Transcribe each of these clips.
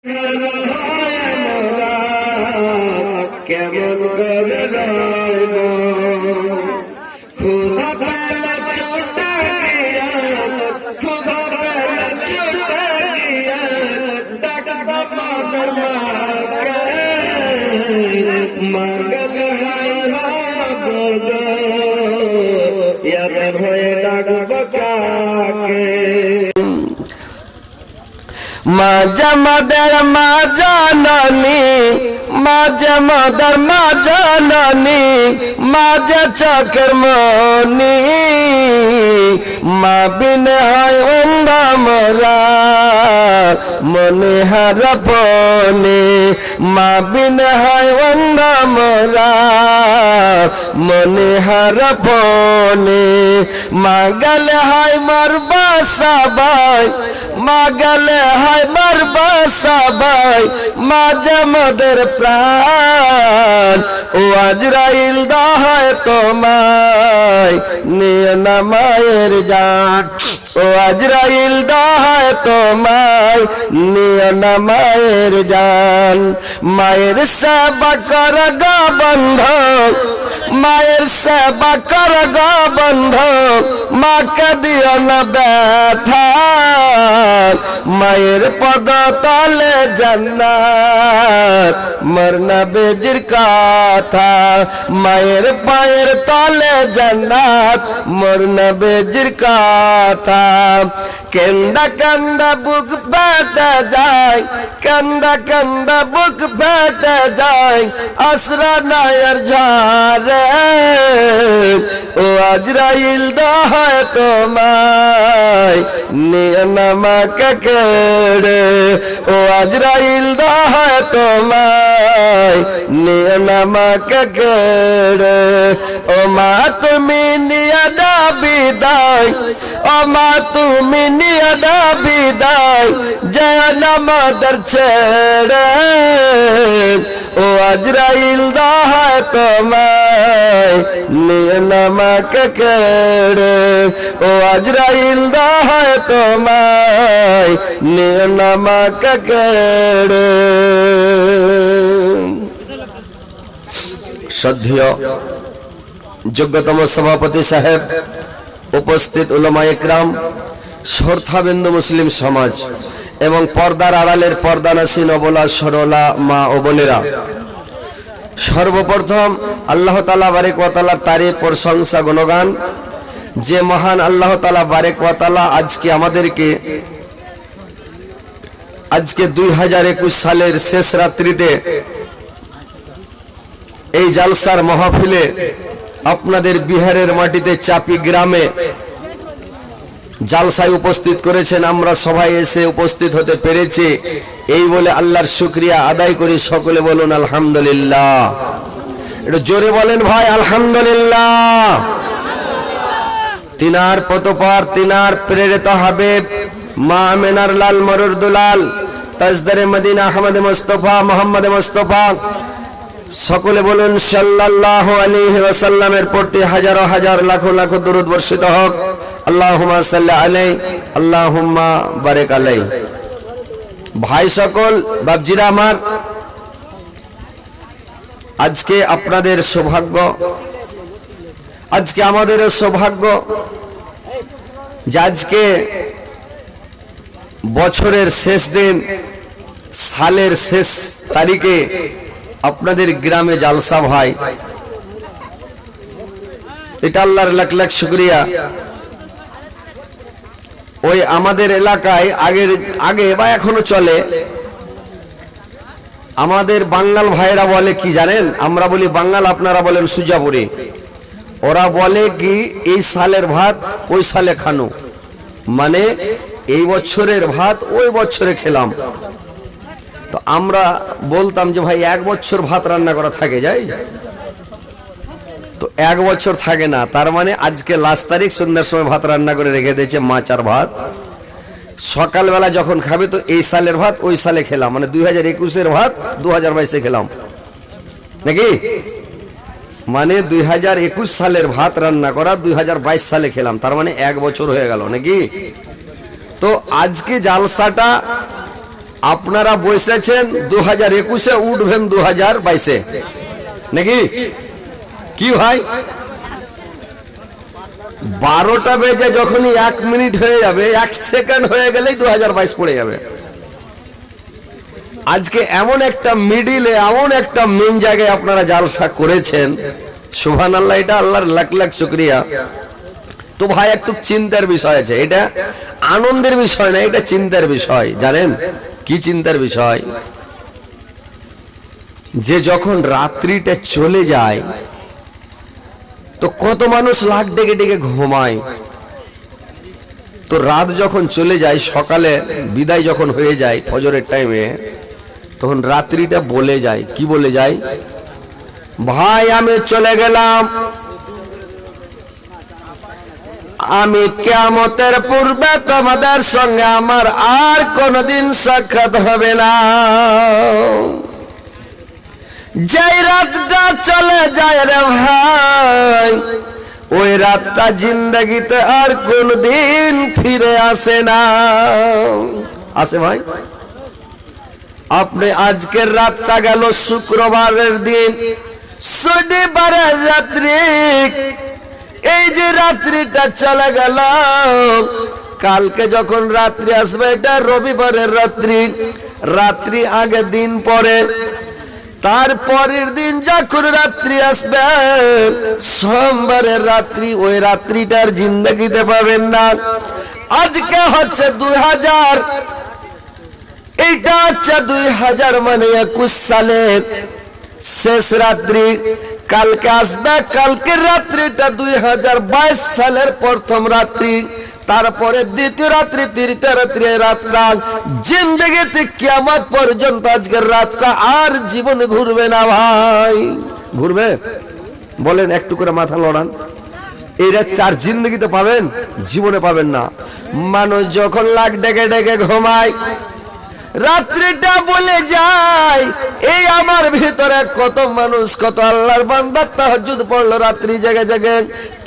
কেমন করে রইব খুদা পেলা ছোটা গিয়া খুদা পেলা ছোটা গিয়া ডাকতা মাদর মাকে মাগল হাই হাবদ ইয়াদ হয়ে ডাকব কাকে মাঝে মদের মা জাননী মাঝে মদের মা জাননী মাঝে চোখের মনি মা বিনে হয় অন্ধা মোরা মনে হারপনে মা বিনে হয় অন্ধা মোরা মনে হারপনে মা গেলে হয় মরবা সবাই মা গেলে হয় মরবা সবাই মাঝে মদের প্রাণ ও আজরাইল দাহায় তোমায় নিয়ে না মায়ের জান ও আজরাইল দাহায় তোমায় নিয়ে না মায়ের জান মায়ের সেবা কর গো বন্ধু মায়ের সেবা কর গো বন্ধু মাকে দিও না ব্যথা মায়ের পদ তলে জান্নাত মরনা বেজির কথা মায়ের পায়ের তলে জান্নাত মরনা বেজির কথা কেন্দা কান্দা বুক ফেটে যায় কান্দা কান্দা বুক ফেটে যায় আসরা নায়ের ঝারে ও আজরাইল দাহায় তোমায় নিয়ে না মাকে কেড়ে ও আজরাইল দাহায় তোমায় নিয়ে না মাকে কেড়ে ও মা তুমি নিয়ে না বিদায় ও মা তুমি নিয়ে না বিদায় জয় না মাদার ছেড়ে ও আজরাইল দাহায় তোমায় নিয়ে না মাকে কেড়ে ও আজরাইল দাহায় তোমায় নিয়ে না মাকে কেড়ে শ্রদ্ধেয় যোগ্যতম সভাপতি সাহেব উপস্থিত উলামা ইকরাম শ্রদ্ধাবিন্দু মুসলিম সমাজ এবং পর্দার আড়ালের পর্দানাসীন অবলা সরলা মা ও বোনেরা সর্বপ্রথম আল্লাহ তাআলা বারেক ওয়া তাআলার তারিফ প্রশংসা গুণগান যে মহান আল্লাহ তাআলা বারেক ওয়া তাআলা আজকে আমাদেরকে আজকে 2021 সালের শেষ রাত্রিতে এই জালসার মাহফিলে আপনাদের বিহারের মাটিতে চাপি গ্রামে জালসায় উপস্থিত করেছেন আমরা সবাই এসে উপস্থিত হতে পেরেছি এই বলে আল্লাহর শুকরিয়া আদায় করি সকলে বলুন আলহামদুলিল্লাহ একটু জোরে বলেন ভাই আলহামদুলিল্লাহ তিনার পতপার তিনার প্রেরিত হাবিব মা আমিনার লাল মরুর দুলাল তাজদারে মদিনা আহমদ মুস্তাফা মোহাম্মদ মুস্তাফা সকলে বলুন সাল্লাল্লাহু আলাইহি ওয়াসাল্লামের প্রতি হাজারো হাজার লাখো লাখো দরুদ বর্ষিত হোক আল্লাহুম্মা সাল্লি আলাইহি আল্লাহুম্মা বারিক আলাইহি ভাই সকল বাপজিরা আমার আজকে আপনাদের সৌভাগ্য আজকে আমাদেরও সৌভাগ্য যে আজকে বছরের শেষ দিন সালের শেষ তারিখে আপনাদের গ্রামে জালসা ভাই এটা আল্লাহর লাখ লাখ শুকরিয়া ওই আমাদের এলাকায় আগে বা এখনো চলে আমাদের বাঙাল ভাইরা বলে কি জানেন আমরা বলি বাঙাল আপনারা বলেন সুজাপুরি ওরা বলে কি এই সালের ভাত ওই সালে খানো মানে এই বছরের ভাত ওই বছরে খেলাম তো আমরা বলতাম যে ভাই এক বছর ভাত রান্না করা থাকে যায় তো এক বছর থাকে না তার মানে আজকে লাস্ট তারিখ সন্ধ্যার সময় ভাত রান্না করে রেখে দিয়েছে মাছ আর ভাত সকালবেলা যখন খাবে তো এই সালের ভাত ওই সালে খেলাম মানে 2021 এর ভাত 2022 এ খেলাম নাকি মানে 2021 সালের ভাত রান্না করা 2022 সালে খেলাম তার মানে এক বছর হয়ে গেল নাকি তো আজকে জালসাটা আপনারা বসেছেন 2021-এ, উঠবেন 2022-এ নাকি? কি ভাই, 12টা বেজে যখনই 1 মিনিট হয়ে যাবে, 1 সেকেন্ড হয়ে গেলেই 2022 পড়ে যাবে। আজকে এমন একটা মিডিলে, এমন একটা মেন জায়গায় আপনারা জালসা করেছেন, সুবহানাল্লাহ, এটা আল্লাহর লাখ লাখ শুকরিয়া। তো ভাই একটু চিন্তার বিষয় আছে, এটা আনন্দের বিষয় না, এটা চিন্তার বিষয়। জানেন কি চিন্তার বিষয়? যে যখন রাত্রিটা চলে যায় তো কত মানুষ লাখ ডেকে ডেকে ঘুমায়, তো রাত যখন চলে যায়, সকালে বিদায় যখন হয়ে যায় ফজরের টাইমে, তখন রাত্রিটা বলে যায়, কি বলে যায়? ভাই আমি চলে গেলাম, আমি কিয়ামতের পূর্বে তোমাদের সঙ্গে আমার আর কোনদিন সাক্ষাৎ হবে না। যেই রাতটা চলে যায় রে ভাই, ওই রাতটা জিন্দেগিতে আর কোনদিন ফিরে আসে না। আসে ভাই? আপনি আজকের রাতটা গেল শুক্রবারের দিন, শনিবারের রাত্রি, এই যে রাত্রিটা চলে গেল, কালকে যখন রাত্রি আসবে এটা রবিবারের রাত্রি, রাত্রি আগে দিন পরে, তারপরের দিন যখন রাত্রি আসবে সোমবারের রাত্রি, ওই রাত্রিটার জিন্দেগিতে পাবেন না। আজকে হচ্ছে 2000, এইটা হচ্ছে 2000 মানে 21 সালের শেষ রাত্রি, কালকে আসবে কালকের রাত্রিটা 2022 সালের প্রথম রাত্রি, তারপরে দ্বিতীয় রাত্রি, তৃতীয় রাত্রি, রাতটা জিন্দেগিতে কিয়ামত পর্যন্ত আজকের রাতটা আর জীবনে ঘুরবে না ভাই। ঘুরবে? বলেন, একটু করে মাথা লড়ান। এই রাত চার জিন্দেগিতে পাবেন, জীবনে পাবেন না। মানুষ যখন লাখ ডেকে ডেকে ঘুমায়, রাত্রিটা বলে যায়, এই আমার ভিতরে কত মানুষ, কত আল্লাহর বান্দা তাহাজ্জুদ পড়লো, রাত্রি জেগে জেগে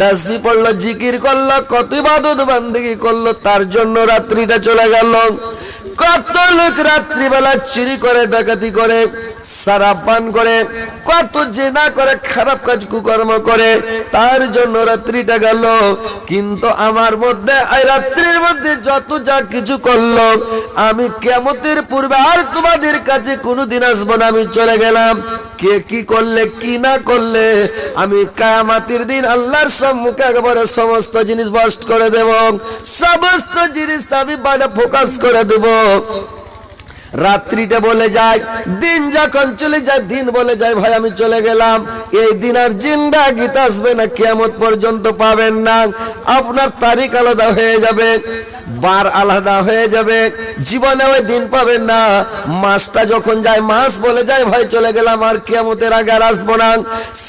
তাসবিহ পড়লো, জিকির করলো, কত ইবাদত বান্দেগি করলো, তার জন্য রাত্রিটা চলে গেল। কত লোক রাত্রিবেলা চুরি করে, ডাকাতি করে, শরাব পান করে, কত জিনা করে, খারাপ কাজ কুকর্ম করে, তার জন্য রাত্রিটা গেল। কিন্তু আমার মধ্যে, এই রাত্রির মধ্যে যত যা কিছু করলো, আমি কিয়ামতের পূর্বে আর তোমাদের কাছে কোনোদিন আসবো না, আমি চলে গেলাম। কে কি করলে কি না করলে, আমি কিয়ামতের দিন আল্লাহর সম্মুখে একবারে সমস্ত জিনিস বাস্ট করে দেব, সমস্ত জিনিস আমি বাড়ি ফোকাস করে দেব। রাত্রিটা বলে যায়, দিন যখন চলে যায়, দিন বলে যায় ভাই আমি চলে গেলাম। এই দিন আর জিন্দেগিতে আসবে না, কিয়ামত পর্যন্ত পাবেন না। আপনার তারিখ আলাদা হয়ে যাবে, বার আলাদা হয়ে যাবে, জীবনে ওই দিন পাবেন না। মাসটা যখন যায়, মাস বলে যায় ভাই চলে গেলাম, আর কিয়ামতের আগে আর আসবো না।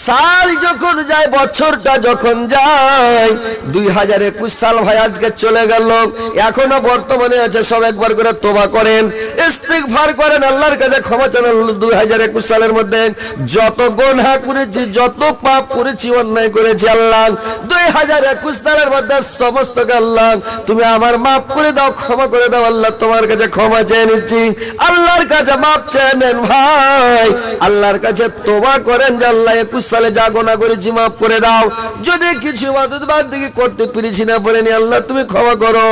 সাল যখন যায়, বছরটা যখন যায়, 2021 সাল ভাই আজকে চলে গেল, এখনো বর্তমানে আছে। সব একবার করে তওবা করেন, ইস্তিগফার করেন, আল্লাহর কাছে ক্ষমা চান। 2021 সালের মধ্যে যত গুনাহ করেছি, যত পাপ করেছি, অন্যায় করেছি, আল্লাহ 2021 সালের মধ্যে সমস্ত আল্লাহ তুমি আমার মাফ করে দাও, ক্ষমা করে দাও। আল্লাহ তোমার কাছে ক্ষমা চেয়ে নিচ্ছি, আল্লাহর কাছে মাফ চেয়ে নেন ভাই, আল্লাহর কাছে তওবা করেন যে আল্লাহ 21 সালে যা গুনাহ করেছি মাফ করে দাও। যদি কিছু ইবাদত বান্দেগি করতে পেরেছি না পারিনি, আল্লাহ তুমি ক্ষমা করো,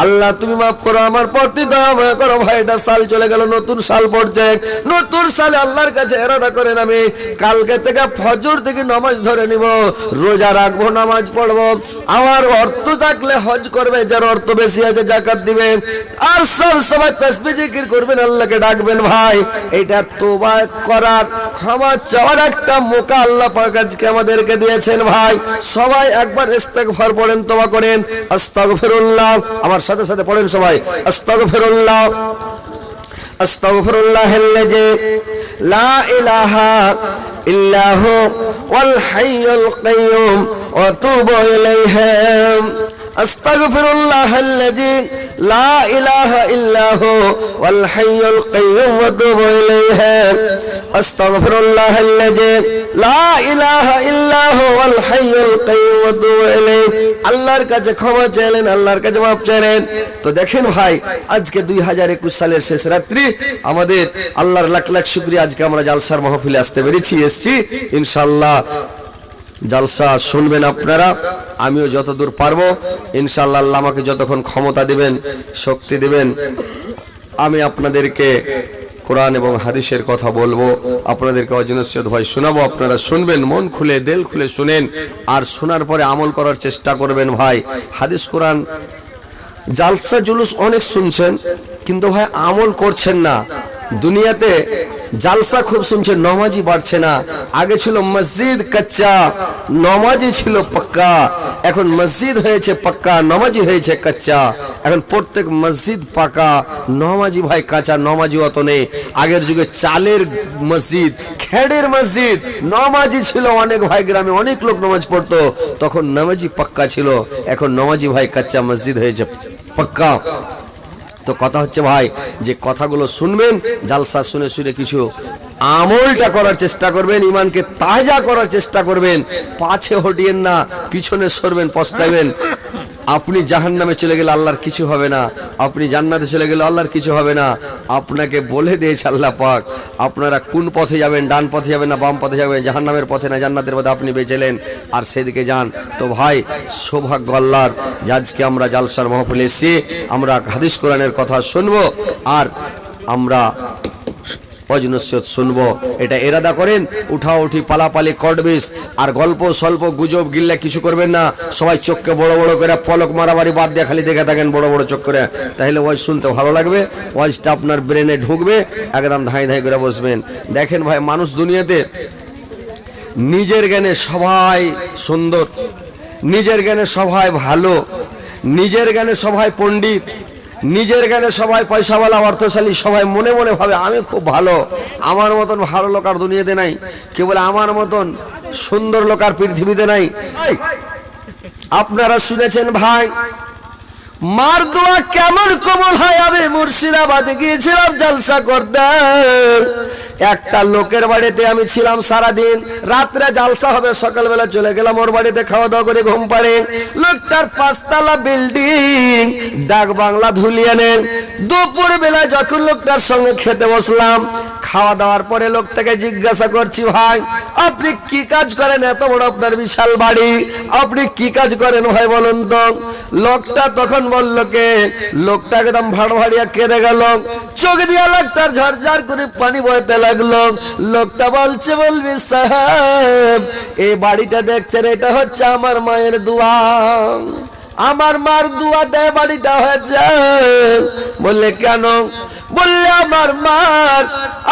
আল্লাহ তুমি মাফ করো, আমার প্রতি দয়া মায়া করো। ভাই এটা সাল চলে গেল, নতুন সাল পড়ছে, নতুন সালে আল্লাহর কাছে ইরাদা করেন আমি কালকে থেকে ফজর থেকে নামাজ ধরে নিব, রোজা রাখবো, নামাজ পড়বো, আমার অর্থ থাকলে হজ করবে, যার অর্থ বেশি আছে জাকাত দিবে, আর সব সময় তাসবিহ জিকির করবেন, আল্লাহকে ডাকবেন। ভাই এটা তওবা করার, ক্ষমা চাওয়ার একটা মৌকা আল্লাহ পাক আজকে আমাদেরকে দিয়েছেন। ভাই সবাই একবার ইস্তিগফার পড়েন, তওবা করেন। আস্তাগফিরুল্লাহ, আমার সাথে সাথে পড়েন সবাই, আস্তাগফিরুল্লাহ, আস্তাগফিরুল্লাহাল্লাযী লা ইলাহা ইল্লা হু ওয়াল হাইয়ুল কাইয়্যুম ওয়া তুবু ইলাইহি। আস্তাগফিরুল্লাহাল্লাযী লা ইলাহা ইল্লা হু ওয়াল হাইয়ুল কাইয়্যুম ওয়া তুবু ইলাইহি। আস্তাগফিরুল্লাহাল্লাযী লা ইলাহা ইল্লা হুয়াল হাইয়ুল কাইয়্যুম ওয়া আতুবু ইলাইহি। আল্লাহর কাছে ক্ষমা চাইলেন, আল্লাহর কাছে মাফ চাইলেন। তো দেখেন ভাই, আজকে 2021 সালের শেষ রাত্রি, আমাদের আল্লাহর লাখ লাখ শুকরিয়া, আজকে আমরা জালসার মাহফিলে আসতে পেরেছি, এসেছি। ইনশাআল্লাহ জালসা শুনবেন আপনারা, আমিও যতদূর পারবো ইনশাআল্লাহ, আল্লাহ আমাকে যতক্ষণ ক্ষমতা দিবেন, শক্তি দিবেন, আমি আপনাদেরকে কোরআন এবং হাদিসের কথা বলবো, আপনাদেরকে অজনস্যত ভয় শোনাবো। আপনারা শুনবেন, মন খুলে দিল খুলে শুনেন, আর শোনার পরে আমল করার চেষ্টা করবেন। ভাই, হাদিস কোরআন জালসা জুলুস অনেক শুনছেন, কিন্তু ভাই আমল করছেন না। দুনিয়াতে জালসা খুব শুনছেন, নমাজি বাড়ছে না। আগে ছিল মসজিদ কাচ্চা, নমাজি ছিল পাক্কা। এখন মসজিদ হয়েছে পাক্কা, নমাজি হয়েছে কাচ্চা। এখন প্রত্যেক মসজিদ পাকা, নমাজি ভাই কাঁচা, নমাজি অত নেই। আগের যুগে চালের মসজিদ, খেড়ের মসজিদ, নমাজি ছিল অনেক ভাই, গ্রামে অনেক লোক নামাজ পড়তো, তখন নমাজি পাক্কা ছিল। এখন নমাজি ভাই কাচ্চা, মসজিদ হয়েছে পাক্কা। তো কথা হচ্ছে ভাই, যে কথাগুলো শুনবেন, জালসা শুনে শুনে কিছু আমলটা করার চেষ্টা করবেন, ইমানকে তাজা করার চেষ্টা করবেন। পাছে হটিয়েন না, পিছনে সরবেন, পস্তাবেন। আপনি জাহান্নামে চলে গেলে আল্লাহর কিছু হবে না, আপনি জান্নাতে চলে গেলে আল্লাহর কিছু হবে না। আপনাকে বলে দিয়েছে আল্লাহ পাক, আপনারা কোন পথে যাবেন, ডান পথে যাবেন না বাম পথে যাবেন, জাহান্নামের পথে না জান্নাতের পথে, আপনি বেঁচেলেন আর সেদিকে যান। তো ভাই, সৌভাগ্য আল্লাহর যে আজকে আমরা জালসার মাহফিলে এসে আমরা হাদিস কোরআনের কথা শুনবো, আর আমরা অজনস্যত শুনবো, এটা এরাদা করেন। উঠাউঠি, পালাপালি, কটবিস আর গল্প স্বল্প গুজব গিল্লা কিছু করবেন না। সবাই চোখকে বড় বড় করে পলক মারামারি বাদ দিয়ে খালি দেখে থাকেন বড় বড় চোখ করে, তাহলে ওয়াজ শুনতে ভালো লাগবে, ওয়াজটা আপনার ব্রেনে ঢুকবে, একদম ধাই ধাই করে বসবেন। দেখেন ভাই, মানুষ দুনিয়াতে নিজের জ্ঞানে সবাই সুন্দর, নিজের জ্ঞানে সবাই ভালো, নিজের জ্ঞানে সবাই পণ্ডিত, নিজের জ্ঞানে সবাই পয়সাওয়ালা অর্থশালী, সবাই মনে মনে ভাবে আমি খুব ভালো, আমার মতন ভালো লোক আর দুনিয়াতে নাই, কেউ বলে আমার মতন সুন্দর লোক আর পৃথিবীতে নাই। আপনারা শুনেছেন ভাই, মার দোয়া কেমন কবুল হয়। আমি মুর্শিদাবাদে গিয়েছিলাম জালসা করতে, একটা লোকের বাড়িতে আমি ছিলাম সারাদিন। রাত্রে জালসা হবে, সকালবেলা চলে গেলাম ওর বাড়িতে, খাওয়া দাওয়া করে ঘুম পাড়ে। লোকটার 5 তলা বিল্ডিং, ডাক বাংলা ধুলিয়ানের। দুপুর বেলা যখন লোকটার সঙ্গে খেতে বসলাম, খাওয়া দাওয়ার পরে লোকটাকে জিজ্ঞাসা করছি, ভাই আপনি কি কাজ করেন, এত বড় আপনার বিশাল বাড়ি, আপনি কি কাজ করেন ভাই বলুন তো। লোকটা তখন বলল কে, লোকটা একদম ভাড়ভাড়িয়া কেঁদে গেল, চোখ দিয়ে লোকটার ঝরঝর করে পানি বইতে লাগলো। লোকটা বলছে, বলবি সাহেব এই বাড়িটা দেখছেন, এটা হচ্ছে আমার মায়ের দোয়া, আমার মার দোয়া দেয় বাড়িটা হয়েছে। বললে কেন? বললে আমার মার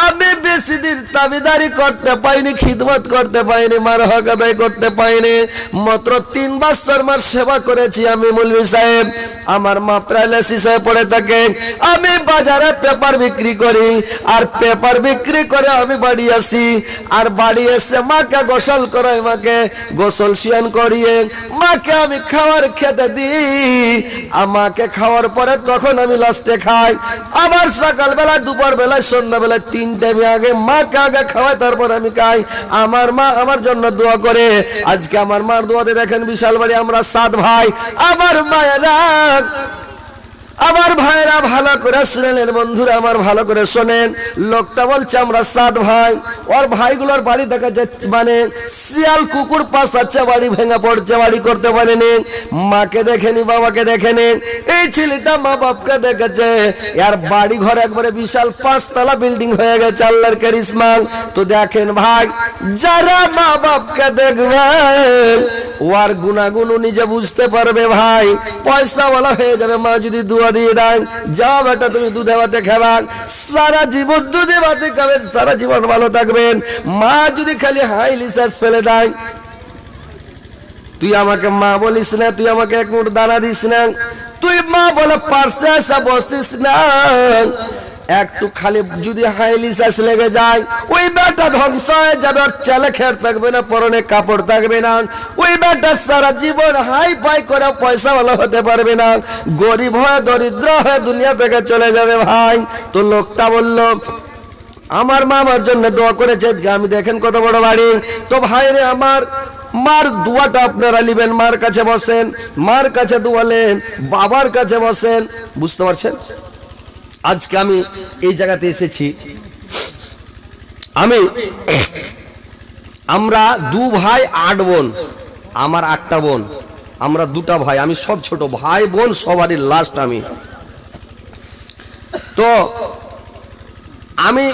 আমি বেশি দিন তাবিদারি করতে পাইনি, খিদমত করতে পাইনি, মার হক আদায় করতে পাইনি, মাত্র 3 বছর মার সেবা করেছি আমি মৌলভী সাহেব। আমার মা প্যারালাইসিস হয়ে পড়ে থাকে, আমি বাজারে পেপার বিক্রি করি, আর পেপার বিক্রি করে আমি বাড়ি আসি, আর বাড়ি এসে মাকে গোসল করাই, মাকে গোসল সিয়ান করিয়ে মাকে আমি খাবার খেতে দিই। আমাকে খাওয়ার পরে তখন আমি লাস্টে খাই, আবার সকালবেলা, দুপুর বেলায়, সন্ধ্যাবেলায় 3 টাইমে আগে মাকে আগে খাওয়াই, তারপর আমি খাই। আমার মা আমার জন্য দোয়া করে। আজকে আমার মার দোয়াতে দেখেন বিশাল বাড়ি, আমরা 7 ভাই। আমার মায়েরা, আমার ভাইরা ভালো করে শুনেন, বন্ধুরা আমার ভালো করে শোনেন। লোকটা বলছে আমরা 7 ভাই, ওর ভাইগুলোর বাড়ি দেখা যাচ্ছে মানে শিয়াল কুকুর পাশ আছে, বাড়ি ভেঙে পড়ছে, বাড়ি করতে পারেনি। মাকে দেখেনি, বাবাকে দেখেনি, এই ছেলেটা মা বাপকে দেখেছে। আর বাড়ি ঘর একবারে বিশাল 5 তলা বিল্ডিং হয়ে গেছে, আল্লাহর কারিশমা। তো দেখেন ভাই, যারা মা বাপকে দেখবে ওর গুণাগুণ নিজে বুঝতে পারবে ভাই, পয়সাওয়ালা হয়ে যাবে। মা যদি দোয়া দিয়ে দেয়, যাও বেটা তুমি দুধে ভাতে খাবা, সারা জীবন দুধে ভাতে খাবেন, সারা জীবন ভালো থাকবেন। মা যদি খালি হাই লিসাস ফেলে দেয়, তুই আমাকে মা বলিস না, তুই আমাকে 1 মুঠ দানা দিস না, তুই মা বলে পার্শ্বে আসা বসিস না, একটু খালি যদি হাইলিসাস লেগে যায়, ওই বেটা ধ্বংস হয়ে যাবে। আর ছেলে খের থাকবে না, পরনে কাপড় থাকবে না, ওই বেটা সারা জীবন হাই ফাই করে পয়সাওয়ালা হতে পারবে না, গরিব হয়ে দরিদ্র হয়ে দুনিয়া থেকে চলে যাবে ভাই। তো লোকটা বলল, আমার মা আমার জন্য দোয়া করেছে, আজকে আমি দেখেন কত বড় বাড়ি। তো ভাইরে আমার, মার দোয়াটা আপনারা নিবেন, মার কাছে বসেন, মার কাছে দোয়ালেন, বাবার কাছে বসেন। বুঝতে পারছেন? আজকে আমি এই জায়গাতে এসেছি, আমরা 2 ভাই 8 বোন, আমার 8টা বোন, আমরা 2টা ভাই, আমি সব ছোট, ভাই বোন সবারই লাস্ট আমি। তো আমি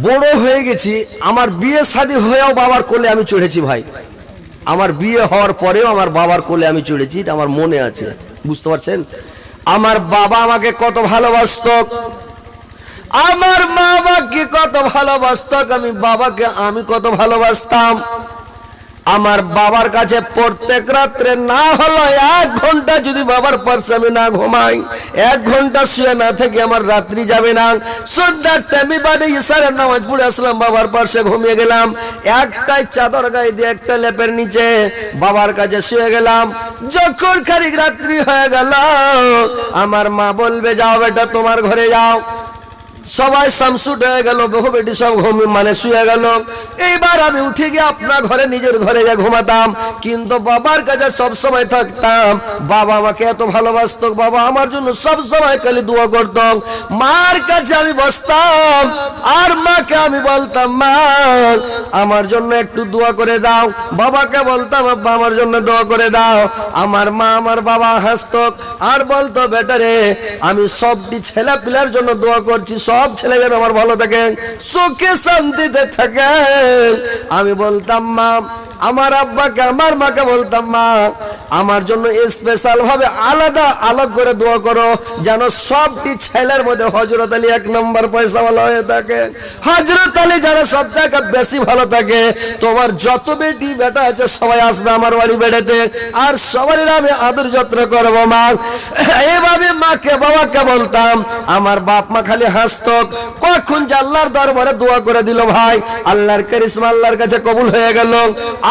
বড় হয়ে গেছি, আমার বিয়ে শাদী হয়েও বাবার কোলে আমি চড়েছি ভাই, আমার বিয়ে হওয়ার পরেও আমার বাবার কোলে আমি চড়েছি, এটা আমার মনে আছে। বুঝতে পারছেন? আমার বাবা আমাকে কত ভালোবাসতো, আমার মা বাবাকে কত ভালোবাসতো, বাবাকে আমি কত ভালোবাসতাম। আমার বাবার কাছে প্রত্যেক রাত্রে না হলো 1 ঘন্টা যদি বাবার পাশে আমি না ঘুমাই, 1 ঘন্টা শুয়ে না থেকে আমার রাত্রি যাবে না। সন্ধ্যার টাইমে বাড়ি ইশারের নামাজ পড়ে আসলাম, বাবার পাশে ঘুমিয়ে গেলাম, একটাই চাদর গায়ে দিয়ে একটা লেপের নিচে বাবার কাছে শুয়ে গেলাম। যখন খানিক রাত্রি হয়ে গেল, আমার মা বলবে যাও বেটা তোমার ঘরে যাও। সবাই শামসুট হয়ে গেল, বহু বেটি সব মানে শুয়ে গেল। এইবার আমি উঠে গিয়ে আপনার ঘরে, নিজের ঘরে গিয়ে ঘুমাতাম, কিন্তু বাবার কাছে সব সময় থাকতাম। বাবা আমাকে এত ভালোবাসতো, বাবা আমার জন্য সব সময় খালি দোয়া করত। মার কাছে আমি বসতাম আর মাকে আমি বলতাম মা আমার জন্য একটু দোয়া করে দাও, বাবাকে বলতাম আব্বা আমার জন্য দোয়া করে দাও। আমার মা আমার বাবা হাসতো আর বলতো বেটারে আমি সবটি ছেলে পিলার জন্য দোয়া করছি, সব ছেলে যেন আমার ভালো থাকে, সুখে শান্তিতে থাকে। আমি বলতাম মা, আমার আব্বাকে আমার মাকে বলতাম মা আমার জন্য স্পেশাল ভাবে আলাদা আলাদা করে দোয়া করো, যেন সবটি ছেলের মধ্যে হযরত আলী 1 নম্বর পয়সাওয়ালা হয়ে থাকে, হযরত আলী যারা সব থেকে বেশি ভালো থাকে। তোমার যত বেটি বেটা আছে সবাই আসবে আমার বাড়ি বেড়াতে, আর সবারই আমি আদর যত্ন করবো মা। এইভাবে মাকে বাবাকে বলতাম। আমার বাপ মা খালি হাসতো, কখন যে আল্লাহর দরবারে দোয়া করে দিল ভাই, আল্লাহর কারিশমা আল্লাহর কাছে কবুল হয়ে গেল।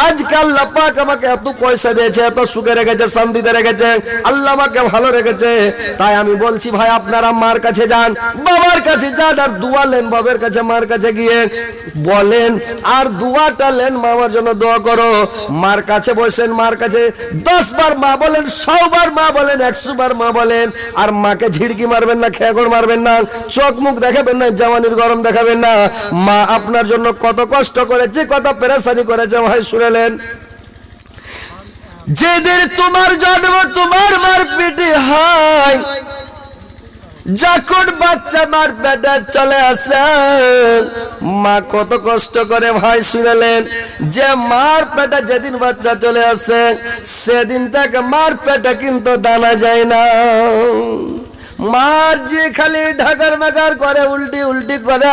আজকে আল্লাহ পাক আমাকে এত পয়সা দিয়েছে, এত সুখে রেখেছে, শান্তিতে রেখেছে, আল্লাহ আমাকে ভালো রেখেছে। তাই আমি বলছি ভাই আপনারা মার কাছে যান, বাবার কাছে যান, আর দোয়া নেন বাবার কাছে, মার কাছে গিয়ে বলেন আর দোয়াটা নেন, মামার জন্য দোয়া করো। মার কাছে বসেন, মার কাছে 10 বার মা বলেন, 100 বার মা বলেন, 100 বার মা বলেন। আর মাকে ঝিড়কি মারবেন না, খেগড় মারবেন না, চোখ মুখ দেখাবেন না, জাওয়ানির গরম দেখাবেন না। মা আপনার জন্য কত কষ্ট করেছে, কত পেরেশানি করেছে ভাই শুনেলেন। যেদিন তোমার জন্ম তোমার মার পেটে হয়, যখন বাচ্চা মার পেটে চলে আসে মা কত কষ্ট করে ভাই শুনেলেন। যে মার পেটে যেদিন বাচ্চা চলে আসে সেদিন থেকে মার পেটে কিন্তু দানা যায় না। মার যে খালি ঢাকার মাকার করে, উল্টি উল্টি করে,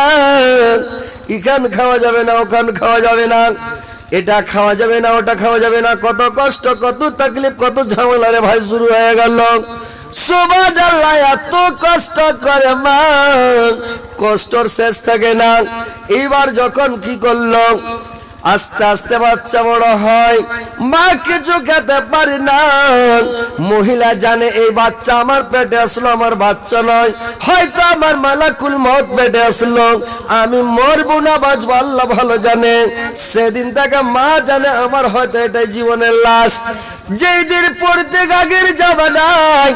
এখান খাওয়া যাবে না, ওখান খাওয়া যাবে না, এটা খাওয়া যাবে না, ওটা খাওয়া যাবে না, কত কষ্ট, কত তাকলিফ, কত ঝামেলা রে ভাই শুরু হয়ে গেল। সুবহানাল্লাহ, এত কষ্ট করে মা, কষ্টর শেষ থাকে না। এইবার যখন কি করলো, আস্তে আস্তে বাচ্চা বড় হয়, মা কিছু খেতে পারি না। মহিলা জানে এই বাচ্চা আমার পেটে আসলো, আমার বাচ্চা নয়, হয়তো আমার মালাকুল মউত পেটে আসলো, আমি মরবো না বাঁচবো আল্লাহ ভালো জানে। সেদিন থেকে মা জানে আমার হয়তো এটাই জীবনের লাস্ট। যেই দিন পড়তে আগের জামানায়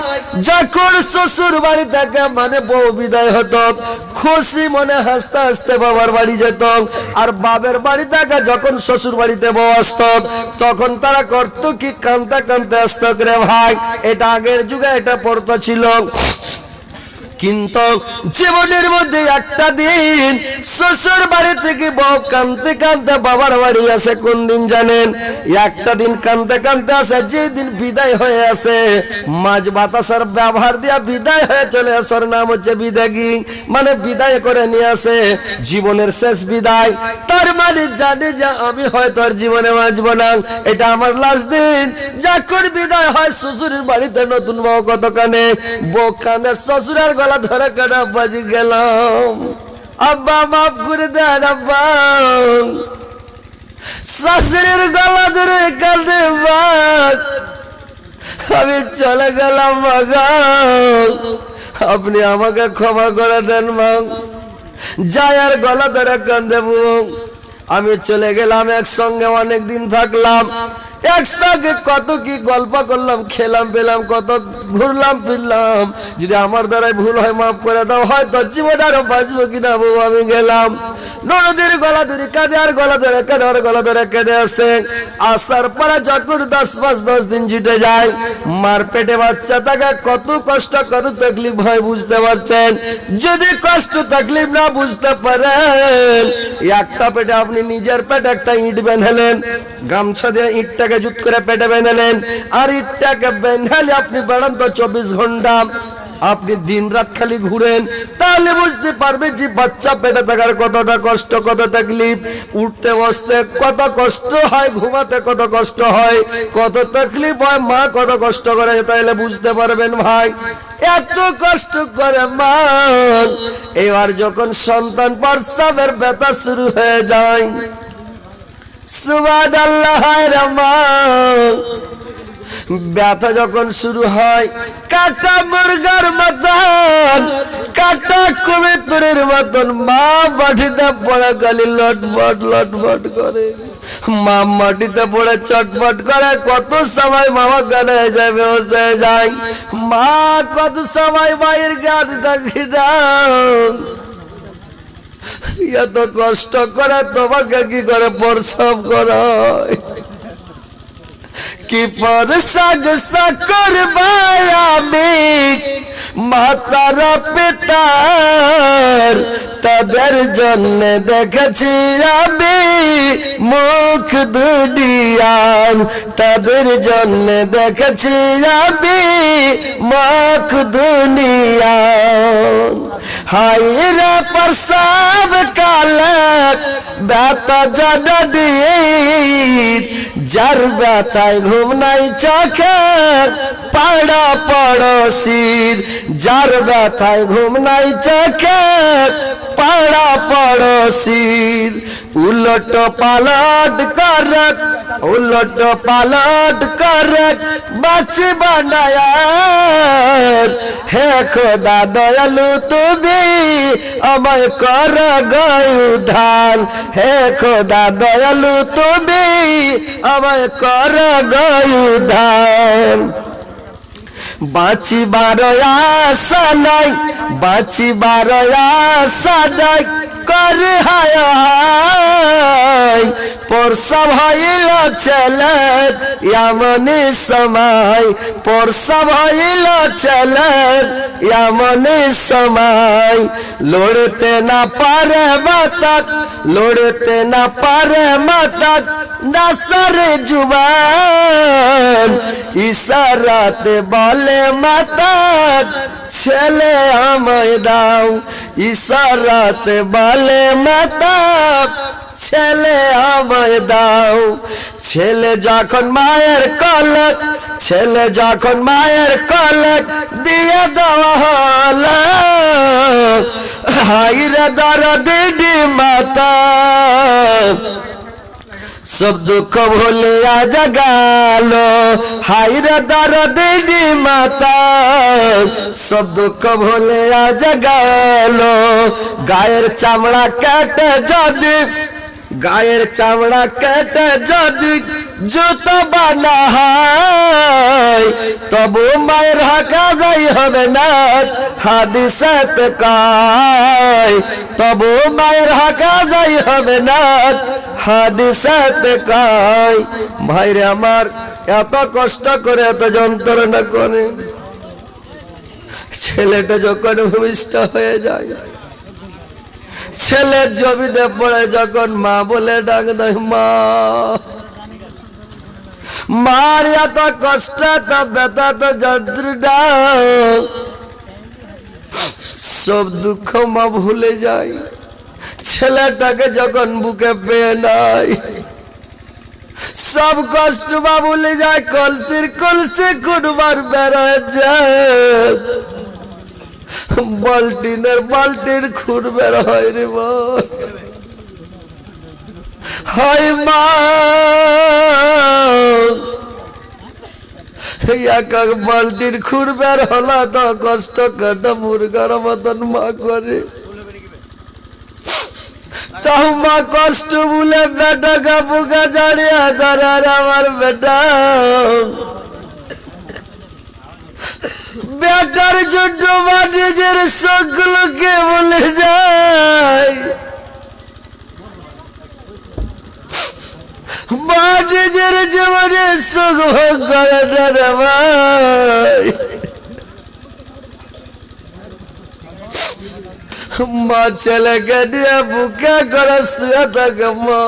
যখন শ্বশুর বাড়ি থেকে মানে বউ বিদায় হতো, খুশি মনে হাসতে হাসতে বাবার বাড়ি যেত। আর বাবার বাড়ি থেকে যখন শ্বশুর বাড়িতে বউ আসতো, তখন তারা করতো কি, কানতে কানতে আসতো রে ভাই। এটা আগের যুগে এটা পড়তো ছিল। কিন্তু জীবনের মধ্যে একটা দিন শ্বশুর বাড়ি থেকে বউ কানতে কানতে বাবার বাড়ি আসে, কোন দিন জানেন? একটা দিন কানতে কানতে আসে, যেদিন বিদায় হয়ে আসে, মাঝ বাতাসের ব্যবহার দিয়া বিদায় হয়ে চলে আসার নাম হচ্ছে বিদায়ী, মানে বিদায় করে নিয়ে আসে, জীবনের শেষ বিদায়। তার মানে জানে যে আমি হয়তো আর জীবনে বাঁচব না, এটা আমার লাস্ট দিন। যখন বিদায় হয় শ্বশুরের বাড়িতে, নতুন বউ কত কানে, বউ কাঁদে, শ্বশুরের গলা ধরে কাটা বাজি গেলাম, আব্বা মাফ করে দেন আব্বা। শাশুড়ির গলা ধরে কাঁদে, আমি চলে গেলাম মা, আপনি আমাকে ক্ষমা করে দেন মা। যায় আর গলা ধরে কান্দে বউ আমি চলে গেলাম, একসঙ্গে অনেক দিন থাকলাম, একসঙ্গে কত কি গল্প করলাম, খেলাম পেলাম, কত ঘুরলাম ফিরলাম, যদি আমার দ্বারাই ভুল হয় মাফ করে দাও, হয়তো জীবন আরো বাঁচবো কিনা বউ। আমি গেলাম, ননদের গলা ধরে কাঁদে আর গলা ধরে কাঁদে আর গলা ধরে কেঁদে আসে। আসার পরে যখন 10 দিন ছুটে যায়, মার পেটে বাচ্চা থাকা কত কষ্ট কত তকলিফ হয় বুঝতে পারছেন। যদি কষ্ট তকলিফ না বুঝতে পারেন, একটা পেটে আপনি নিজের পেটে একটা ইট বেঁধেলেন, গামছা দিয়ে ইটটাকে জুত করে পেটে বেঁধেলেন, আর ইটটাকে বেঁধালে আপনি বেড়ান তো 24 ঘন্টা, আপনি দিন রাত খালি ঘুরেন, তাহলে বুঝতে পারবে যে বাচ্চা পেটে থাকার কতটা কষ্ট কত তকলিফ, উঠতে বসতে কত কষ্ট হয়, ঘুমাতে কত কষ্ট হয়, কত তকলিফ হয়, মা কত কষ্ট করে, তাহলে বুঝতে পারবেন ভাই এত কষ্ট করে মা। এবার যখন সন্তান প্রসবের ব্যথা শুরু হয়ে যায়, সুবহানাল্লাহ রহমান, ব্যথা যখন শুরু হয় কাটা মুরগার মতন, কাটা কবিতরের মতন মা মাটিতে পড়ে গালি লটফট লটফট করে, মা মাটিতে পড়ে চটপট করে, কত সময় মামা গানে যায় বেহোশ হয়ে যায়, মা কত সময় মায়ের গান দেখি না, এত কষ্ট করে তোমাকে কি করে প্রসব করায়, কি পরসাগ করবাই আমি মাতার পিতার, তাদের জন্য দেখেছি আমি মুখ দুনিয়ার, তাদের জন্য দেখেছি আমি মুখ দুনিয়ার। হাই রে প্রসব কালে ব্যথা জননী, যার ব্যথায় ঘুম নাই চোখে পাড়া পড়োশির, যার ব্যথায় ঘুম নাই চোখে পাড়া পড়োশির, উলট পালট করে উলট পালট করে বাঁচি বানায়, হে খোদা দয়ালু তুমি আমায় কর গয়ুধান, হে খোদা দয়ালু তুমি আমায় কর গয়ুধান। বাঁচিবার আশা নাই, বাঁচিবার আশা নাই করে হায়, প্রসব হইল ছেলে এমন সময়, প্রসব হইল ছেলে এমন সময়, লড়তে না পারে মাতা, লড়তে না পারে মাতা, নাসর জুবান, ইশারাতে বলে মাতা ছেলে আমায় দাও, ইশারাতে বলে মাতা ছেলে আমায় দাও। ছেলে যখন মায়ের কলক, ছেলে যখন মায়ের কলক দিয়ে দেওয়া হলো, হাইরে দরদি মাতা সব দুঃখ ভুলে আজ গেল, হাইরে দরদি মাতা সব দুঃখ ভুলে আজ গেল। গায়ের চামড়া কেটে যদি, গায়ের চামড়া কেটে যদি জুতো বানা হয়, তবু মায়ের হাকাজাই হবে না হাদিসেত কয়, তবু মায়ের হাকাজাই হবে না হাদিসেত কয়। ভাইরে আমার এত কষ্ট করে এত যন্ত্রণা করে, ছেলেটা যখন ভূমিষ্ঠ হয়ে যায়, ছেলের জমিনে পড়ে যখন মা বলে ডাক দেয়, মা, মার এত কষ্ট এত ব্যথা এত যন্ত্রণা, সব দুঃখ মা ভুলে যায়। ছেলেটাকে যখন বুকে পেয়ে নাই, সব কষ্ট মা ভুলে যায়, কলসির কলসি কুনবার বের হয়ে যায়, বাল্টিনের বাল্টির খুর বের হয় রে মা, হয় মা, এক এক বাল্টির খুর বের হলা তো কষ্ট কাটা মুরগার মতন মা করে। তাও মা কষ্ট বলে বেটাকে বুকে জড়িয়ে ধরে, আমার বেটা বেটার জন্য মা নিজের শখগুলোকে বলে যায়, মা নিজের জীবনে সুখ ভোগ করে না রে ভাই। মা ছেলেকে নিয়ে বুকে করে শুয়ে থাকে, মা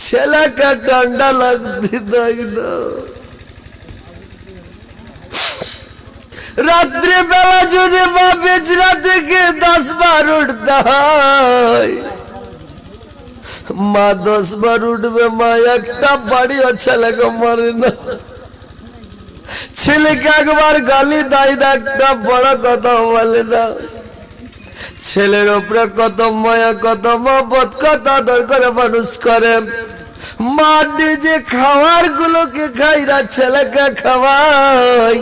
ছেলেকে ঠান্ডা লাগতে থাকে না। রাত্রি বেলা যদি মা বিছনা থেকে 10 বার উঠতে হয়, মা 10 বার উঠবে, মা একটা বাড়িও ছেলেকে মারে না। ছেলেকে একবার গালি দেয় না, একটা বড় কথা বলে না। ছেলের উপরে কত মায়া, কত মহব্বত, কত আদর করে মানুষ করে। মা নিজে খাওয়ার গুলোকে খাই না, ছেলেকে খাওয়াই।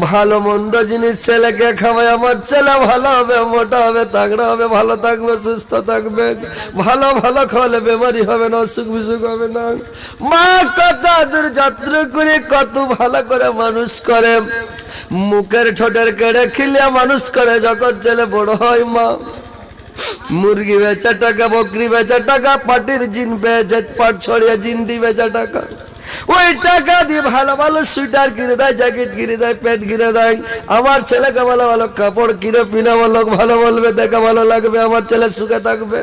ভালো মন্দ জিনিস ছেলেকে খাওয়াই, আমার ছেলে ভালো হবে, মোটা হবে, তাগড়া হবে, ভালো থাকবে, সুস্থ থাকবে। ভালো ভালো খাওয়ালে বেমারি হবে না, অসুখ বিসুখ হবে না। মা কত আদর যত্ন করে, কত ভালো করে মানুষ করে। মুখের ঠোঁটের কেড়ে খিলিয়া মানুষ করে। যখন ছেলে বড় হয়, মা মুরগি বেচা টাকা, বকরি বেচা টাকা, পাটির জিন বেচে, পাট ছড়িয়ে জিন্দি বেচা টাকা, ওই টাকা দিয়ে ভালো ভালো সুইটার কিনে দেয়, জ্যাকেট কিনে দেয়, প্যান্ট কিনে দেয়। আমার ছেলেকে ভালো ভালো কাপড় কিনে পিনা লোক ভালো বলবে, দেখা ভালো লাগবে, আমার ছেলে সুখে থাকবে।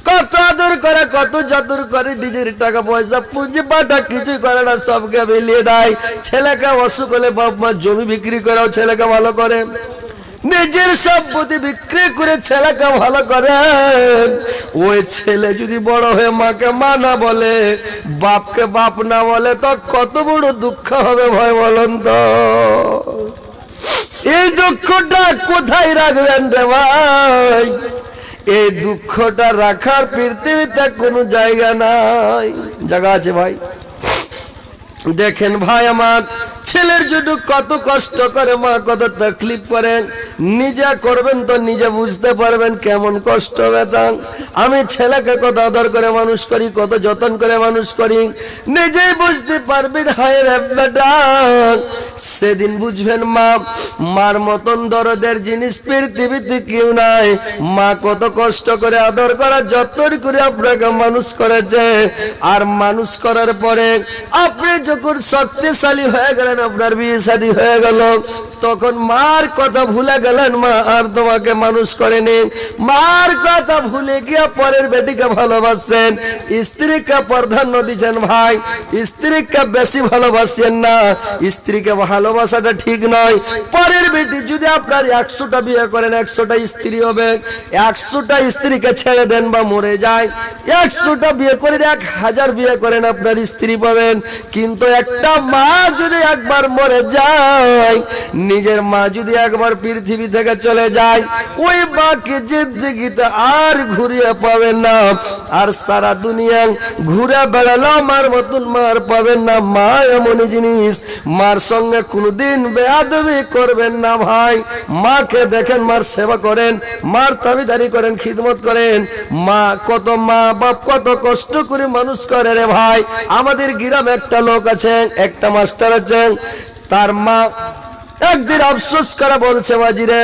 কত আদর করে, কত যত্ন করে, নিজের টাকা পয়সা পুঁজি পাটা কিছুই করে না, সবকে মিলিয়ে দেয়। ছেলেকে অসুখ হলে বাপ মা জমি বিক্রি করেও ছেলেকে ভালো করে, নিজের সম্পত্তি বিক্রি করে ছেলেকে ভালো করে। ওই ছেলে যদি বড় হয়ে মাকে মা না বলে, বাপকে বাপ না বলে, তো কত বড় দুঃখ হবে ভাই বলুন তো। এই দুঃখটা কোথায় রাখবেন রে ভাই? এই দুঃখটা রাখার পৃথিবীতে কোনো জায়গা নাই। জায়গা আছে ভাই? দেখেন ভাই, আমার ছেলের জন্য কত কষ্ট করে মা, কত তকলিফ করেন। নিজে করবেন তো নিজে বুঝতে পারবেন কেমন কষ্ট ব্যথা। আমি ছেলেকে কত আদর করে মানুষ করি, কত যত্ন করে মানুষ করি, নিজেই বুঝতে পারবেন। হায় রে বেটা, সেদিন বুঝবেন মা, মার মতন দরদের জিনিস পৃথিবীতে কেউ নাই। মা কত কষ্ট করে আদর করা যত্ন করে আপনাকে মানুষ করেছে। আর মানুষ করার পরে আপনি যখন শক্তিশালী হয়ে গেলেন, আপনার বিয়ে শাদী হয়ে গেল, তখন মার কথা ভুলে গেলেন, মা আর তোমাকে মানুষ করেনি। মার কথা ভুলে গিয়ে পরের বেটিকে ভালোবাসছেন, স্ত্রীকে প্রাধান্য দিচ্ছেন। ভাই, স্ত্রীকে বেশি ভালোবাসেন না, স্ত্রীকে ভালোবাসাটা ঠিক নয়। পরের বেটি যদি আপনার 100টা বিয়ে করেন, 100টা স্ত্রী হবে। 100টা স্ত্রীকে ছেড়ে দেন বা মরে যায়, 100টা বিয়ে করেন, 1000 বিয়ে করেন, আপনার স্ত্রী পাবেন। কিন্তু একটা মা যদি একবার মরে যায়, নিজের মা যদি একবার পৃথিবী থেকে চলে যায়, ওই মাকে জিন্দেগিতে আর ঘুরিয়ে পাবেন না। আর সারা দুনিয়া ঘুরে বেড়ালেও মার মতন মার পাবেন না। মা এমনই জিনিস, মার সঙ্গে কোনোদিন বেয়াদবি করবেন না ভাই। মাকে দেখেন, মার সেবা করেন, মার তাবিদারি করেন, খিদমত করেন। মা কত মা বাপ কত কষ্ট করে মানুষ করে রে ভাই। আমাদের গ্রামে একটা লোক আছে, একটা মাস্টার আছে, তার মা একদিন আফসোস করে বলছে, বাজিরে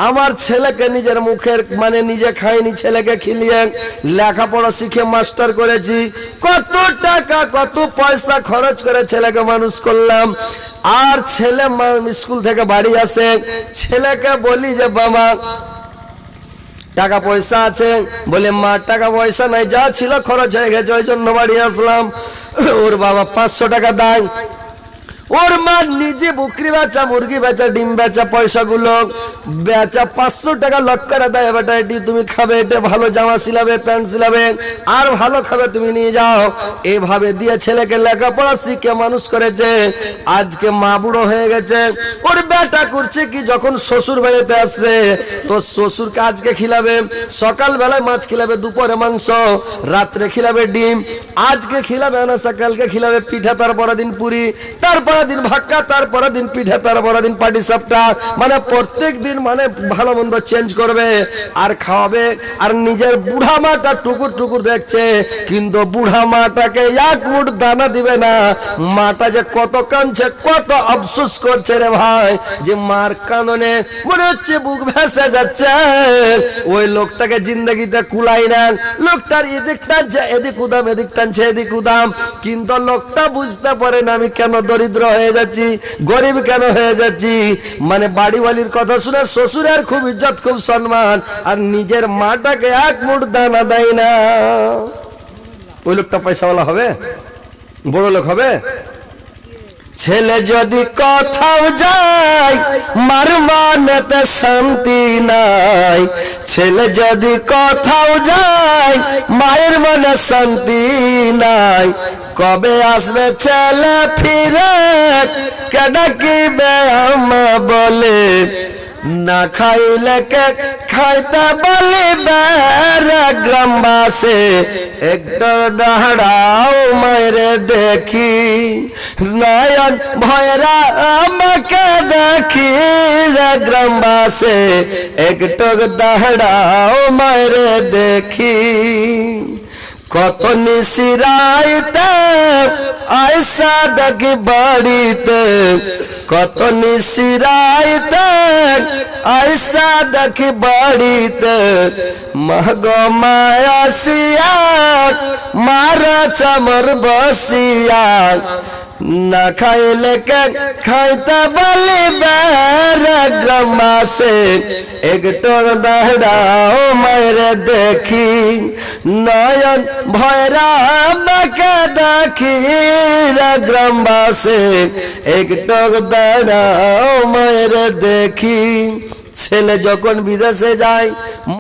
আমার ছেলেকে নিজের মুখের মানে নিজে খাইনি, ছেলেকে খিলিয়ে লেখাপড়া শিখে মাস্টার করেছি, কত টাকা কত পয়সা খরচ করে ছেলেকে মানুষ করলাম। আর ছেলে স্কুল থেকে বাড়ি আসে, ছেলেকে বলি যে বাবা টাকা পয়সা আছে? বলে মা টাকা পয়সা নাই, যা ছিল খরচ হয়ে গেছে, ওই জন্য বাড়ি আসলাম। ওর বাবা 500 টাকা দেয়। ওর মা নিজে বকরি বেচা, মুরগি বেচা, ডিম বেচা, পয়সাগুলো বেচা 500 টাকা লক করে দেয়। বেটা এটি তুমি খাবে, এটা ভালো জামা সিলাবে, প্যান্ট সিলাবে, আর ভালো খাবে, তুমি নিয়ে যাও। এইভাবে দিয়ে ছেলেকে লেখাপড়া শিখে মানুষ করেছে। আজকে মা বুড়ো হয়ে গেছে, ওর বেটা করছে কি, যখন শ্বশুর বাড়িতে আসছে তো শ্বশুরকে আজকে খিলাবে, সকাল বেলায় মাছ খিলাবে, দুপুরে মাংস, রাত্রে খিলাবে ডিম, আজকে খিলাবে আনাসা, কালকে খিলাবে পিঠা, তারপরের দিন পুরি, তারপর দিন ভাক্কা, তারপরে দিন পিঠা, তারপরে দিন পাটি সাপটা, মানে প্রত্যেক দিন মানে ভালো মন্দ চেঞ্জ করবে আর খাওয়াবে। আর নিজের বুড়া মাটা টুকুর টুকুর দেখছে, কিন্তু বুড়া মাটাকে এক মুঠ দানা দিবে না। মাটা যে কত কাঁদছে, কত আফসোস করছে রে ভাই, যে মার কাঁদনে মনে হচ্ছে বুক ভেসে যাচ্ছে। ওই লোকটাকে জিন্দগিতে কুলাই নেন, লোকটার এদিক টানছে এদিক উদাম, এদিক টানছে এদিক উদাম, কিন্তু লোকটা বুঝতে পারে না আমি কেন দরিদ্র হয়ে যাচ্ছি, গরিব কেন হয়ে যাচ্ছি। মানে বাড়িওয়ালির কথা শুনে শ্বশুরের খুব ইজ্জত, খুব সম্মান, আর নিজের মাটাকে এক মুঠ দানা দেয় না। ওই লোকটা পয়সাওয়ালা হবে, বড় লোক হবে? ছেলে যদি কোথাও যায় মার মানেতে শান্তি নাই, ছেলে যদি কোথাও যায় মায়ের মনে শান্তি নাই। কবে আসবে ছেলে ফিরে, কে ডাকিবে আমা বলে, না খাইলে কে খাইতে বলিবে রে গ্রামবাসে। একটু দাঁড়াও মায়েরে দেখি, নয়ন ভয়রা আমাকে দেখি রে গ্রামবাসে। একটু দাঁড়াও মায়েরে দেখি। কত নিশিরাইতে আয়সা দেখি বাড়িতে, কত নিশিরাইতে আয়সা দেখি বাড়িতে। মগ মায়াসিয়া মারা চামর বসিয়া, না খাইলে কে খাইতে বলিবে রে গ্রামবাসে। একটু দাঁড়াও মায়েরে দেখি, নয়ন ভয়রা আমাকে দেখি রে গ্রামবাসে। একটু দাঁড়াও মায়েরে দেখি। ছেলে যখন বিদেশে যায়